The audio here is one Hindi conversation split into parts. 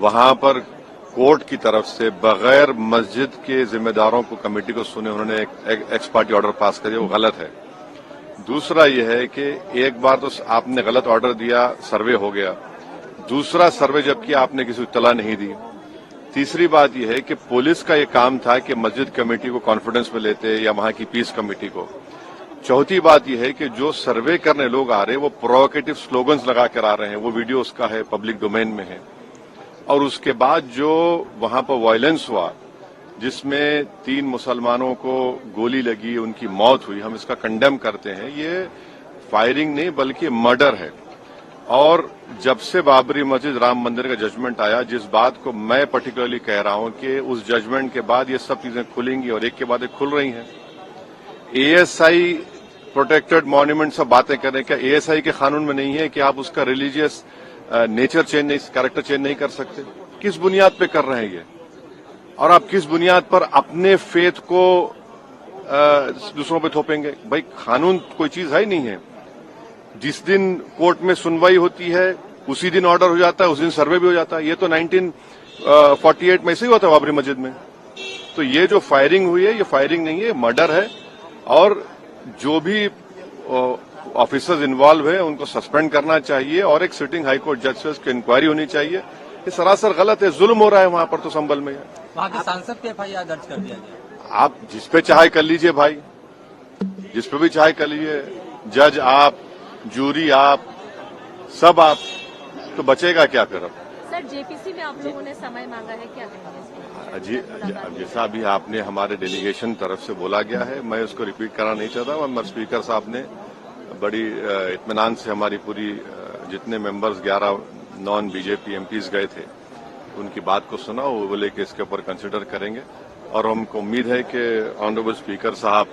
वहां पर कोर्ट की तरफ से बगैर मस्जिद के जिम्मेदारों को कमेटी को सुने उन्होंने एक एक्स पार्टी ऑर्डर पास कर दिया, वो गलत है। दूसरा ये है कि एक बार तो आपने गलत ऑर्डर दिया, सर्वे हो गया। दूसरा सर्वे जब किया आपने किसी को इत्तला नहीं दी। तीसरी बात यह है कि पुलिस का ये काम था कि मस्जिद कमेटी को कॉन्फिडेंस में लेते या वहां की पीस कमेटी को। चौथी बात यह है कि जो सर्वे करने लोग आ रहे हैं वो प्रोवोकेटिव स्लोगन्स लगा कर आ रहे हैं, वो वीडियो उसका है, पब्लिक डोमेन में है। और उसके बाद जो वहां पर वायलेंस हुआ जिसमें 3 मुसलमानों को गोली लगी, उनकी मौत हुई, हम इसका कंडेम करते हैं। ये फायरिंग नहीं बल्कि मर्डर है। और जब से बाबरी मस्जिद राम मंदिर का जजमेंट आया, जिस बात को मैं पर्टिकुलरली कह रहा हूं कि उस जजमेंट के बाद ये सब चीजें खुलेंगी और एक के बाद एक खुल रही हैं। एएसआई प्रोटेक्टेड मॉन्यूमेंट सब बातें कर रहे हैं, क्या एएसआई के कानून में नहीं है कि आप उसका रिलीजियस नेचर चेंज नहीं, कैरेक्टर चेंज नहीं कर सकते? किस बुनियाद पे कर रहे हैं ये? और आप किस बुनियाद पर अपने फेथ को दूसरों पे थोपेंगे? भाई कानून कोई चीज है ही नहीं है। जिस दिन कोर्ट में सुनवाई होती है उसी दिन ऑर्डर हो जाता है, उस दिन सर्वे भी हो जाता है। ये तो 1948 में ऐसे ही हुआ था बाबरी मस्जिद में। तो ये जो फायरिंग हुई है ये फायरिंग नहीं है, मर्डर है। और जो भी ऑफिसर्स इन्वॉल्व है उनको सस्पेंड करना चाहिए और एक सिटिंग हाईकोर्ट जज से उसकी इंक्वायरी होनी चाहिए। ये सरासर गलत है, जुल्म हो रहा है वहां पर। तो संभल में वहां के सांसद पे एफआईआर दर्ज कर दिया गया। आप जिस पे चाहे कर लीजिए भाई, जिस पे भी चाहे कर लीजिए। जज आप, जूरी आप, सब आप, तो बचेगा क्या फिर? अब सर जेपीसी में आप लोगों ने समय मांगा है, क्या कहेंगे? जी, जैसा अभी आपने हमारे डेलीगेशन तरफ से बोला गया है, मैं उसको रिपीट करना नहीं चाहता। मगर स्पीकर साहब ने बड़ी इत्मीनान से हमारी पूरी जितने मेंबर्स 11 नॉन बीजेपी एमपीज गए थे उनकी बात को सुना। वो बोले कि इसके ऊपर कंसिडर करेंगे और हमको उम्मीद है कि ऑनरेबल स्पीकर साहब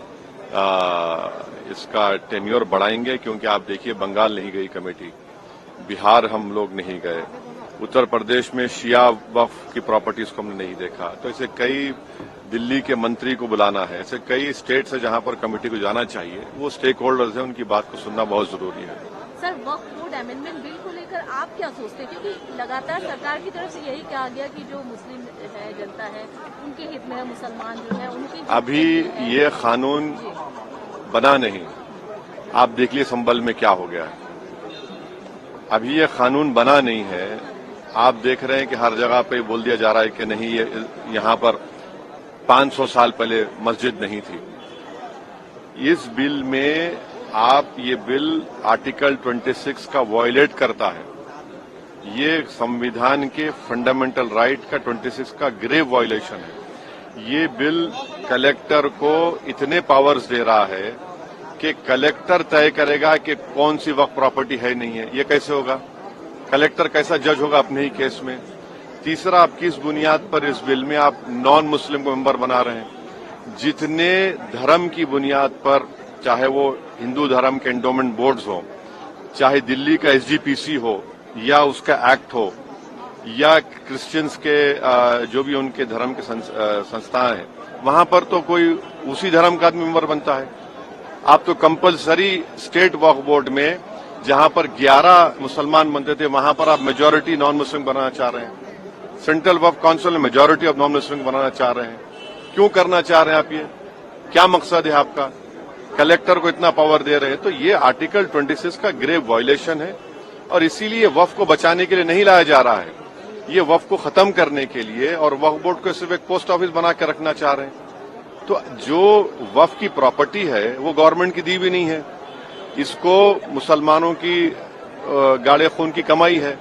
इसका टेन्योर बढ़ाएंगे। क्योंकि आप देखिए बंगाल नहीं गई कमेटी, बिहार हम लोग नहीं गए, उत्तर प्रदेश में शिया वक्फ की प्रॉपर्टीज को हमने नहीं देखा। तो ऐसे कई, दिल्ली के मंत्री को बुलाना है, ऐसे कई स्टेट्स है जहां पर कमेटी को जाना चाहिए। वो स्टेक होल्डर्स हैं, उनकी बात को सुनना बहुत जरूरी है। सर वक्फ बोर्ड अमेंडमेंट बिल को लेकर आप क्या सोचते हैं? क्योंकि लगातार सरकार की तरफ से यही कहा गया कि जो मुस्लिम है, जनता है, उनके हित में है, मुसलमान जो है उनकी अभी ये कानून बना नहीं। आप देख लिए संभल में क्या हो गया है। अभी ये कानून बना नहीं है। आप देख रहे हैं कि हर जगह पे बोल दिया जा रहा है कि नहीं, ये यहां पर 500 साल पहले मस्जिद नहीं थी। इस बिल में ये बिल आर्टिकल 26 का वायलेट करता है। ये संविधान के फंडामेंटल राइट का 26 का ग्रेव वायलेशन है। ये बिल कलेक्टर को इतने पावर्स दे रहा है कि कलेक्टर तय करेगा कि कौन सी वक्फ प्रॉपर्टी है नहीं है। ये कैसे होगा? कलेक्टर कैसा जज होगा अपने ही केस में? तीसरा, आप किस बुनियाद पर इस बिल में आप नॉन मुस्लिम को मेंबर बना रहे हैं? जितने धर्म की बुनियाद पर, चाहे वो हिंदू धर्म के एंडोमेंट बोर्ड्स हो, चाहे दिल्ली का एसजीपीसी हो या उसका एक्ट हो, या क्रिश्चियंस के जो भी उनके धर्म के संस्थाएं हैं, वहां पर तो कोई उसी धर्म का आदमी मेंबर बनता है। आप तो कंपलसरी स्टेट वक्फ बोर्ड में जहां पर 11 मुसलमान बनते थे वहां पर आप मेजॉरिटी नॉन मुस्लिम बनाना चाह रहे हैं। सेंट्रल वक्फ काउंसिल में मेजॉरिटी ऑफ नॉन मुस्लिम बनाना चाह रहे हैं। क्यों करना चाह रहे हैं आप? ये क्या मकसद है आपका? कलेक्टर को इतना पावर दे रहे हैं। तो ये आर्टिकल 26 का ग्रेव वायलेशन है और इसीलिए वक्फ को बचाने के लिए नहीं लाया जा रहा है। ये वक्फ को खत्म करने के लिए, और वक्फ बोर्ड को सिर्फ एक पोस्ट ऑफिस बना के रखना चाह रहे हैं। तो जो वक्फ की प्रॉपर्टी है वो गवर्नमेंट की दी भी नहीं है, इसको मुसलमानों की गाड़े खून की कमाई है,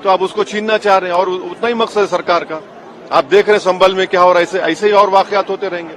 तो आप उसको छीनना चाह रहे हैं। और उतना ही मकसद है सरकार का। आप देख रहे हैं संभल में क्या हो रहा है। ऐसे ही और वाकयात होते रहेंगे।